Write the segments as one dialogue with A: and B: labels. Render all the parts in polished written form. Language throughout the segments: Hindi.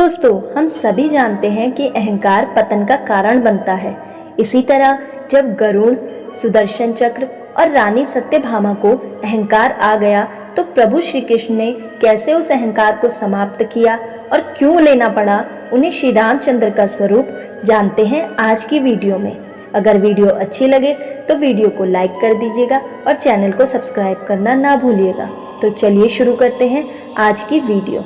A: दोस्तों, हम सभी जानते हैं कि अहंकार पतन का कारण बनता है। इसी तरह जब गरुड़, सुदर्शन चक्र और रानी सत्यभामा को अहंकार आ गया तो प्रभु श्री कृष्ण ने कैसे उस अहंकार को समाप्त किया और क्यों लेना पड़ा, उन्हें श्री रामचंद्र का स्वरूप जानते हैं आज की वीडियो में। अगर वीडियो अच्छी लगे तो वीडियो को लाइक कर दीजिएगा और चैनल को सब्सक्राइब करना ना भूलिएगा। तो चलिए शुरू करते हैं आज की वीडियो।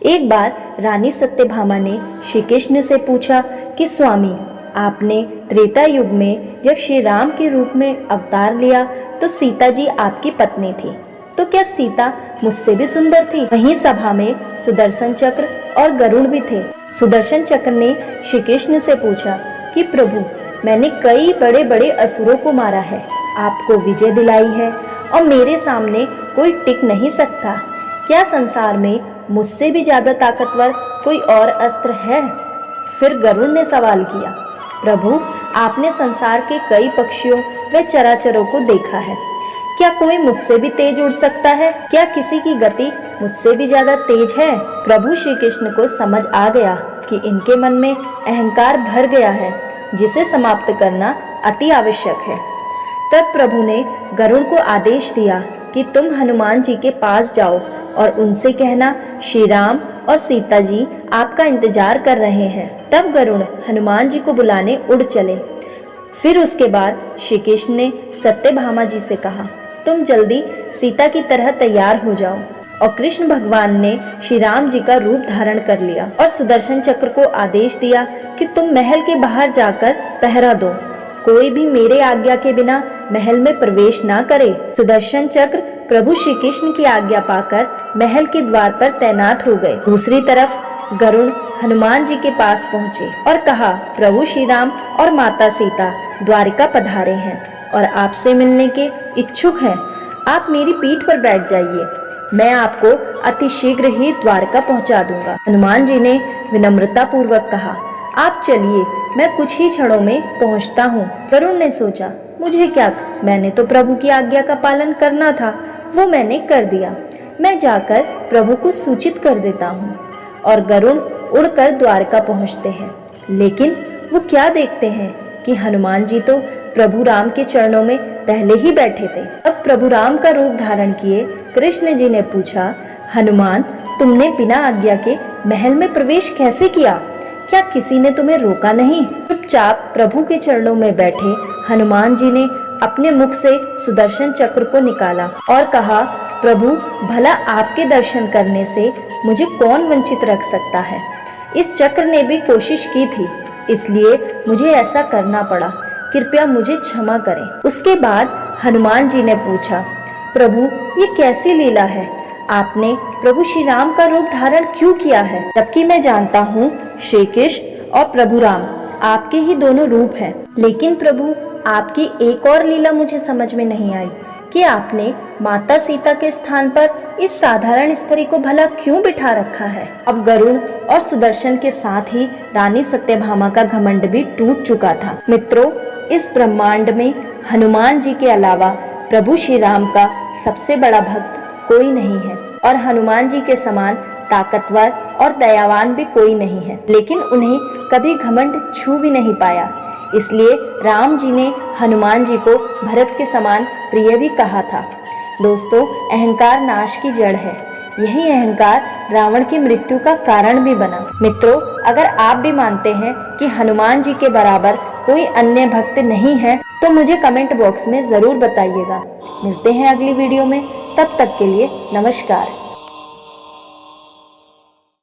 A: एक बार रानी सत्यभामा ने श्री कृष्ण से पूछा कि स्वामी, आपने त्रेता युग में जब श्री राम के रूप में अवतार लिया तो सीता जी आपकी पत्नी थी, तो क्या सीता मुझसे भी सुंदर थी? वहीं सभा में सुदर्शन चक्र और गरुड़ भी थे। सुदर्शन चक्र ने श्री कृष्ण से पूछा कि प्रभु, मैंने कई बड़े बड़े असुरों को मारा है, आपको विजय दिलाई है और मेरे सामने कोई टिक नहीं सकता। क्या संसार में मुझसे भी ज्यादा ताकतवर कोई और अस्त्र है? फिर गरुड़ ने सवाल किया, प्रभु, आपने संसार के कई पक्षियों व चराचरों को देखा है, क्या कोई मुझसे भी तेज उड़ सकता है? क्या किसी की गति मुझसे भी ज्यादा तेज है? प्रभु श्री कृष्ण को समझ आ गया कि इनके मन में अहंकार भर गया है, जिसे समाप्त करना अति आवश्यक है। तब प्रभु ने गरुड़ को आदेश दिया कि तुम हनुमान जी के पास जाओ और उनसे कहना, श्री राम और सीता जी आपका इंतजार कर रहे हैं। तब गरुड़ हनुमान जी को बुलाने उड़ चले। फिर उसके बाद श्री कृष्ण ने सत्यभामा जी से कहा, तुम जल्दी सीता की तरह तैयार हो जाओ। और कृष्ण भगवान ने श्री राम जी का रूप धारण कर लिया और सुदर्शन चक्र को आदेश दिया कि तुम महल के बाहर जाकर पहरा दो, कोई भी मेरे आज्ञा के बिना महल में प्रवेश ना करे। सुदर्शन चक्र प्रभु श्री कृष्ण की आज्ञा पाकर महल के द्वार पर तैनात हो गए। दूसरी तरफ गरुड़ हनुमान जी के पास पहुँचे और कहा, प्रभु श्री राम और माता सीता द्वारिका पधारे हैं और आपसे मिलने के इच्छुक हैं। आप मेरी पीठ पर बैठ जाइए, मैं आपको अति शीघ्र ही द्वारका पहुंचा दूंगा। हनुमान जी ने विनम्रता पूर्वक कहा, आप चलिए, मैं कुछ ही क्षणों में पहुंचता हूँ। गरुड़ ने सोचा, मुझे क्या, मैंने तो प्रभु की आज्ञा का पालन करना था, वो मैंने कर दिया। मैं जाकर प्रभु को सूचित कर देता हूँ। और गरुड़ उड़कर द्वारका पहुँचते हैं, लेकिन वो क्या देखते हैं कि हनुमान जी तो प्रभु राम के चरणों में पहले ही बैठे थे। अब प्रभु राम का रूप धारण किए कृष्ण जी ने पूछा, हनुमान, तुमने बिना आज्ञा के महल में प्रवेश कैसे किया? क्या किसी ने तुम्हें रोका नहीं? चुपचाप प्रभु के चरणों में बैठे हनुमान जी ने अपने मुख से सुदर्शन चक्र को निकाला और कहा, प्रभु, भला आपके दर्शन करने से मुझे कौन वंचित रख सकता है? इस चक्र ने भी कोशिश की थी, इसलिए मुझे ऐसा करना पड़ा, कृपया मुझे क्षमा करें। उसके बाद हनुमान जी ने पूछा, प्रभु, ये कैसी लीला है? आपने प्रभु श्री राम का रूप धारण क्यों किया है, जबकि मैं जानता हूँ श्री कृष्ण और प्रभु राम आपके ही दोनों रूप हैं। लेकिन प्रभु, आपकी एक और लीला मुझे समझ में नहीं आई कि आपने माता सीता के स्थान पर इस साधारण स्त्री को भला क्यों बिठा रखा है? अब गरुड़ और सुदर्शन के साथ ही रानी सत्यभामा का घमंड भी टूट चुका था। मित्रों, इस ब्रह्मांड में हनुमान जी के अलावा प्रभु श्री राम का सबसे बड़ा भक्त कोई नहीं है और हनुमान जी के समान ताकतवर और दयावान भी कोई नहीं है, लेकिन उन्हें कभी घमंड छू भी नहीं पाया। इसलिए राम जी ने हनुमान जी को भरत के समान प्रिय भी कहा था। दोस्तों, अहंकार नाश की जड़ है। यही अहंकार रावण की मृत्यु का कारण भी बना। मित्रों, अगर आप भी मानते हैं कि हनुमान जी के बराबर कोई अन्य भक्त नहीं है तो मुझे कमेंट बॉक्स में जरूर बताइएगा। मिलते हैं अगली वीडियो में, तब तक के लिए नमस्कार।